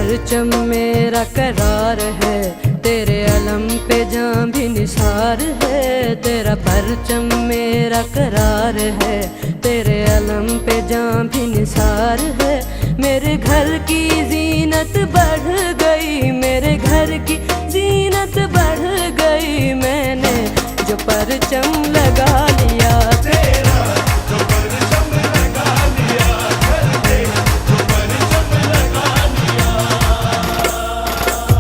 परचम मेरा करार है, तेरे अलम पे जान भी निसार है। तेरा परचम मेरा करार है, तेरे अलम पे जान भी निसार है। मेरे घर की जीनत बढ़ गई, मेरे घर की जीनत बढ़ गई। मैंने जो परचम लगा लिया, तेरा जो परचम लगा लिया, घर पे जो परचम लगा लिया।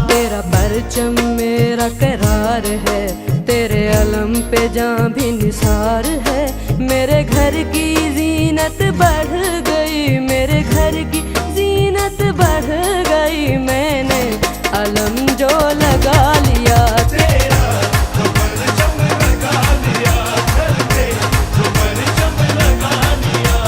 तेरा परचम मेरा करार है, तेरे अलम पे जान भी निसार है। मेरे घर की जीनत बढ़ गई, मेरे घर की जीनत बढ़ गई। मैंने अलम जो लगा लिया, तेरा जो परचम लगा लिया, घर पे जो परचम लगा लिया।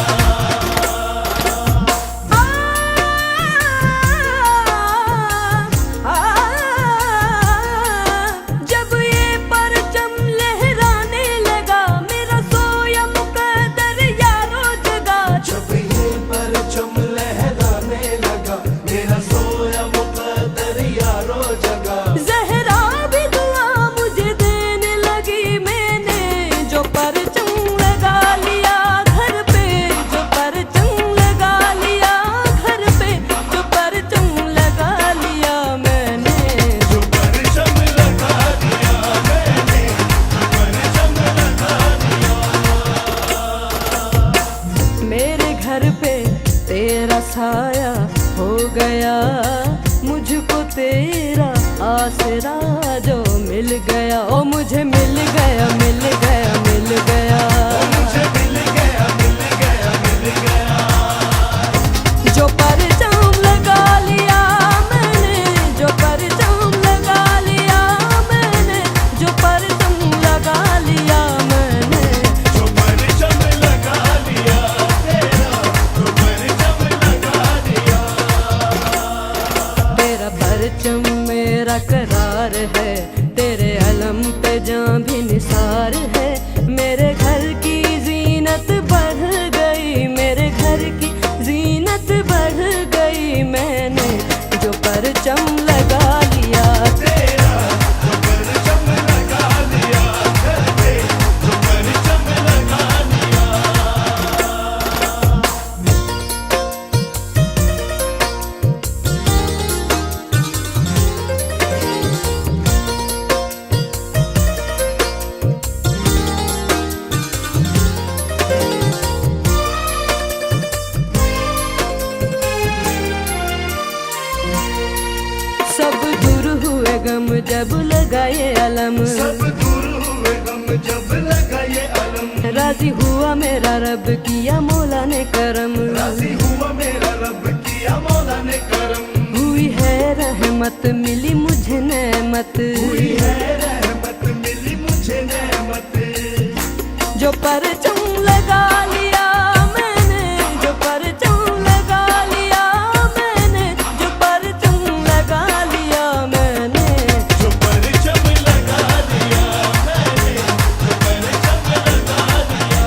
जब ये परचम लहराने लगा, मेरा सोया मुकद्दर यारो जगा। जब ये परचम लहराने लगा, मेरा सोया मुकद्दर यारो जगा। ज़हरा भी दुआ मुझे देने लगी। मैंने जो परचम लगा लिया घर पे, जो परचम लगा लिया घर पे, जो परचम लगा लिया मैंने। जो परचम लगा दिया मैंने, जो परचम लगा दिया। मेरे घर पे तेरा साया हो गया, मुझको तेरा आसरा जो मिल गया। ओ मुझे मिल गया, मिल गया, मिल गया। मुझे मिल गया, मिल गया, मिल गया। जो परचम लगा लिया मैंने, जो परचम लगा लिया मैंने, जो परचम लगा लिया मैंने। जो परचम लगा लिया तेरा, जो परचम लगा दिया। तेरा परचम मेरा करार है, तेरे अलम पे जान भी निसार है। मेरे घर की जीनत बढ़ गई, मेरे घर की जीनत बढ़ गई। मैंने जो परचम लगा लिया, तेरा जो परचम लगा लिया, घर पे जो परचम लगा लिया। सब दूर हुए गम जब लगाए अलम। सब दूर हुए गम जब लगा ये अलम। राजी हुआ मेरा रब, किया मौला ने करम। राजी हुआ मेरा रब, किया मौला ने करम। हुई है रहमत, मिली मुझे नेमत। हुई है रहमत, मिली मुझे नेमत। जो परचम लगा लिया मैंने, जो परचम लगा लिया मैंने, जो परचम लगा लिया मैंने। जो परचम लगा लिया मैंने, जो परचम लगा लिया।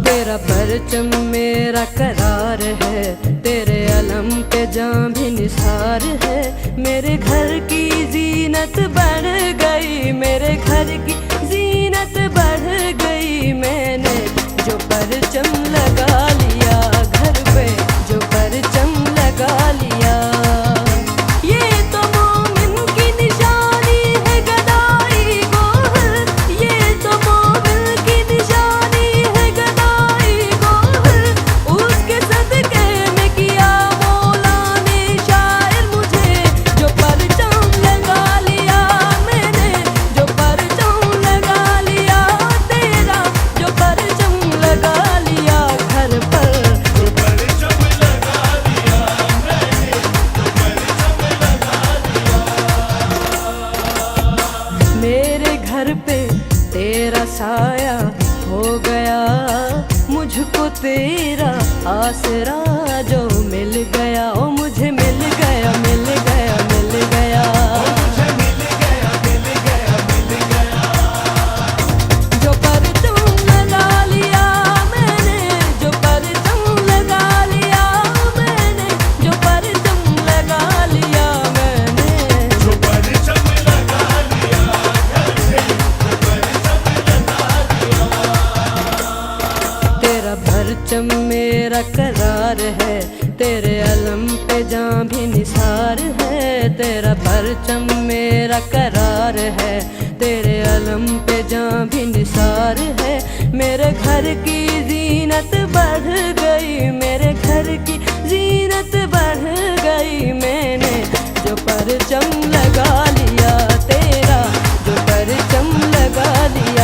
तेरा परचम मेरा करार है, तेरे अलम पे जान भी निसार है। मेरे घर की जीनत बढ़ गई, मेरे घर की जीनत बढ़ गई। मैंने जो परचम लगा लिया घर पे, जो परचम लगा लिया। ये तो मोमिन की निशानी है गदाई गोहर, ये तो मोमिन की निशानी है गदाई गोहर। उसके सदके में किया मौला ने शायर मुझे। जो परचम लगा लिया मैंने, जो परचम लगा लिया तेरा, जो परचम लगा लिया घर पर। जो परचम लगा लिया मैंने, जो परचम लगा लिया। मेरे घर पे तेरा साया हो गया, मुझको तेरा आसरा जो मिल गया। ओ मुझे मिल गया, मिल गया, मिल गया। मुझे मिल गया, मिल गया, मिल गया। जो परचम लगा लिया मैंने, जो परचम लगा लिया मैंने, जो परचम परचम मेरा करार है, तेरे अलम पे जान भी निसार है। तेरा परचम मेरा करार है, तेरे अलम पे जान भी निसार है। मेरे घर की जीनत बढ़ गई, मेरे घर की जीनत बढ़ गई। मैंने जो परचम लगा लिया तेरा, जो परचम लगा लिया